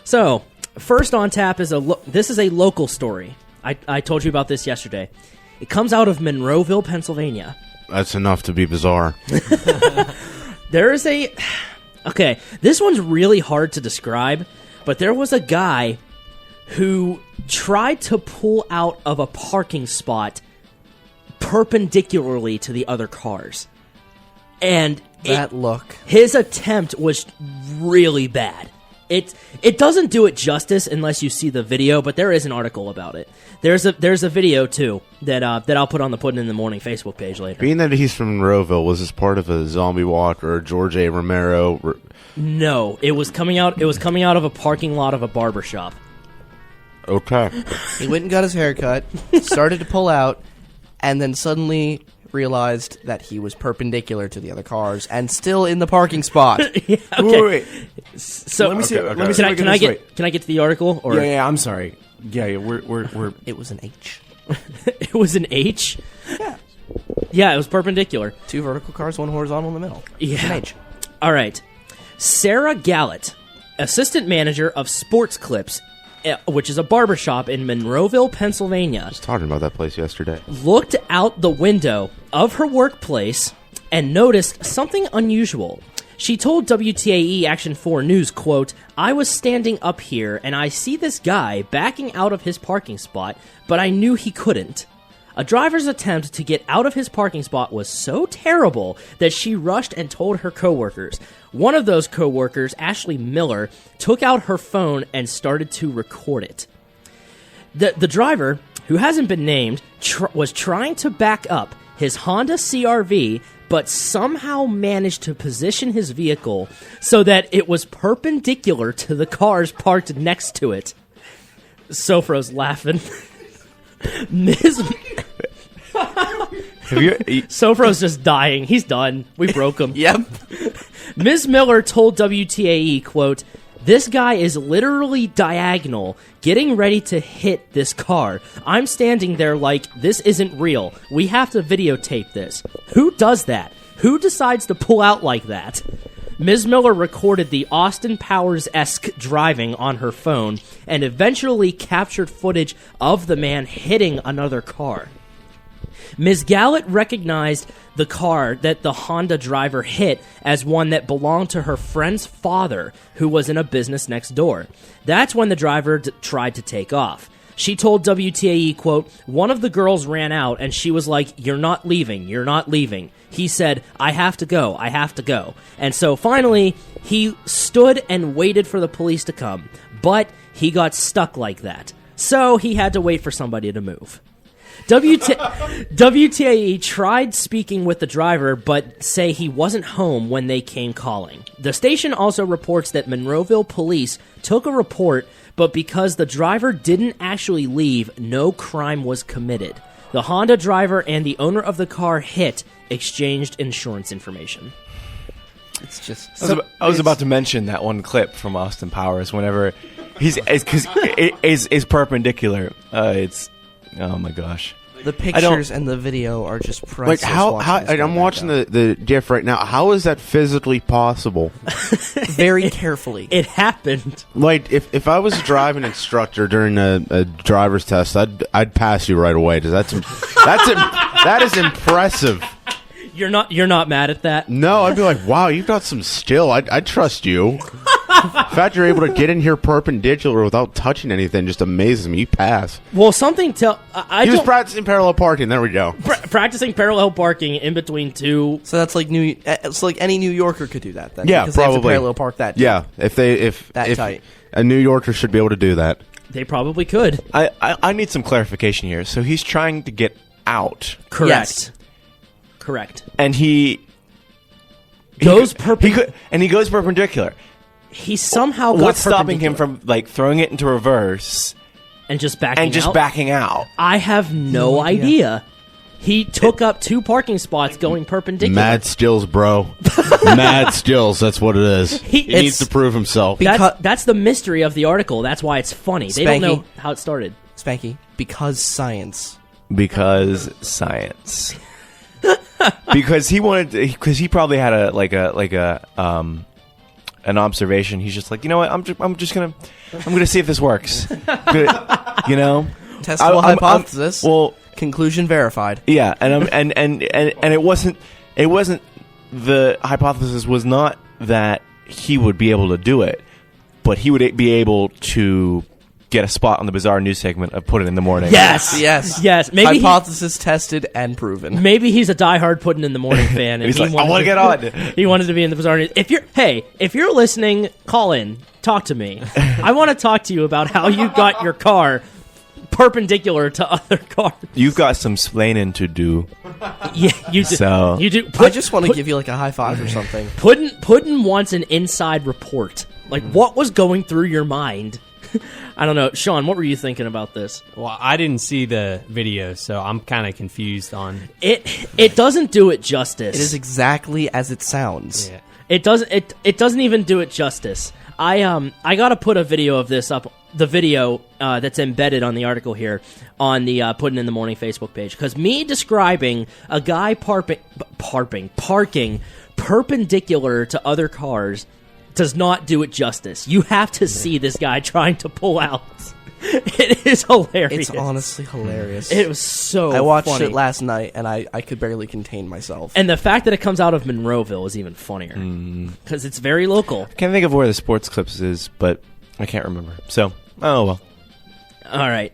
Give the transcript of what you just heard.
So, first on tap is this is a local story. I told you about this yesterday. It comes out of Monroeville, Pennsylvania. That's enough to be bizarre. There is okay, this one's really hard to describe, but there was a guy who tried to pull out of a parking spot perpendicularly to the other cars. And his attempt was really bad. It doesn't do it justice unless you see the video, but there is an article about it. There's a video too that I'll put on the Puddin in the Morning Facebook page later. Being that he's from Monroeville, was this part of a zombie walk or George A. Romero? No, it was coming out of a parking lot of a barber shop. Okay. He went and got his hair cut, started to pull out, and then suddenly realized that he was perpendicular to the other cars and still in the parking spot. Yeah, okay. Wait. So Let me see. Can I get to the article? Or? Yeah. I'm sorry. Yeah. We're. It was an H. It was an H. Yeah. Yeah, it was perpendicular. 2 vertical cars, 1 horizontal in the middle. Yeah. It's an H. All right. Sarah Gallett, assistant manager of Sports Clips, which is a barbershop in Monroeville, Pennsylvania. I was talking about that place yesterday. Looked out the window of her workplace and noticed something unusual. She told WTAE Action 4 News, quote, "I was standing up here and I see this guy backing out of his parking spot, but I knew he couldn't. A driver's attempt to get out of his parking spot was so terrible that she rushed and told her coworkers. One of those coworkers, Ashley Miller, took out her phone and started to record it. The driver, who hasn't been named, was trying to back up his Honda CR-V, but somehow managed to position his vehicle so that it was perpendicular to the cars parked next to it." Sofro's laughing. Sofro's just dying. He's done. We broke him. Yep. Ms. Miller told WTAE, quote, "This guy is literally diagonal, getting ready to hit this car. I'm standing there like, this isn't real. We have to videotape this. Who does that? Who decides to pull out like that?" Ms. Miller recorded the Austin Powers-esque driving on her phone and eventually captured footage of the man hitting another car. Ms. Gallett recognized the car that the Honda driver hit as one that belonged to her friend's father, who was in a business next door. That's when the driver tried to take off. She told WTAE, quote, "One of the girls ran out and she was like, 'You're not leaving, you're not leaving.' He said, 'I have to go, I have to go.' And so finally, he stood and waited for the police to come, but he got stuck like that. So he had to wait for somebody to move." WTAE tried speaking with the driver, but say he wasn't home when they came calling. The station also reports that Monroeville police took a report, but because the driver didn't actually leave, no crime was committed. The Honda driver and the owner of the car hit exchanged insurance information. It's just... I was about to mention that one clip from Austin Powers whenever because it is perpendicular. It's... Oh my gosh. The pictures and the video are just priceless. Like how I'm watching the GIF right now. How is that physically possible? Very carefully. It happened. Like if I was a driving instructor during a driver's test, I'd pass you right away. That is impressive. You're not mad at that? No, I'd be like, wow, you've got some skill. I'd trust you. The fact you're able to get in here perpendicular without touching anything just amazes me. You pass. Well, something he was practicing parallel parking. There we go. Practicing parallel parking in between two. So that's like it's like any New Yorker could do that then. Yeah, because probably. They have to parallel park that. Yeah, if tight. A New Yorker should be able to do that. They probably could. I need some clarification here. So he's trying to get out. Correct. Yes. Correct. And he goes perpendicular. He goes perpendicular. He somehow got What's stopping him from like throwing it into reverse and just backing out? I have no idea. He took up 2 parking spots going perpendicular. Mad stills, bro. Mad stills. That's what it is. He needs to prove himself. That's the mystery of the article. That's why it's funny. They don't know how it started. Spanky, because science. Because science. Because he probably had an observation. He's just like, you know what? I'm gonna see if this works. You know, Testable hypothesis. Well, conclusion verified. yeah, and it wasn't the hypothesis was not that he would be able to do it, but he would be able to get a spot on the bizarre news segment of Puddin in the morning. Yes. Maybe hypothesis tested and proven. maybe he's a diehard Puddin in the morning fan, and He's he like, I want to get on. He wanted to be in the bizarre news. If you're listening, call in, talk to me. I want to talk to you about how you got your car perpendicular to other cars. You've got some splaining to do. Yeah, you do. So- you do. I just want to give you like a high five or something. Puddin wants an inside report. Like, what was going through your mind? I don't know. Sean, what were you thinking about this? Well, I didn't see the video, so I'm kind of confused on It doesn't do it justice. It is exactly as it sounds. Yeah. It doesn't even do it justice. I gotta put a video of this up, the video that's embedded on the article here on the Puddin in the Morning Facebook page, because me describing a guy parking perpendicular to other cars does not do it justice. You have to see this guy trying to pull out. It is hilarious. It's honestly hilarious. It was so I watched funny. it last night, and I could barely contain myself. And the fact that it comes out of Monroeville is even funnier, because it's very local. I can't think of where the sports clips is, but I can't remember. So, oh well. All right.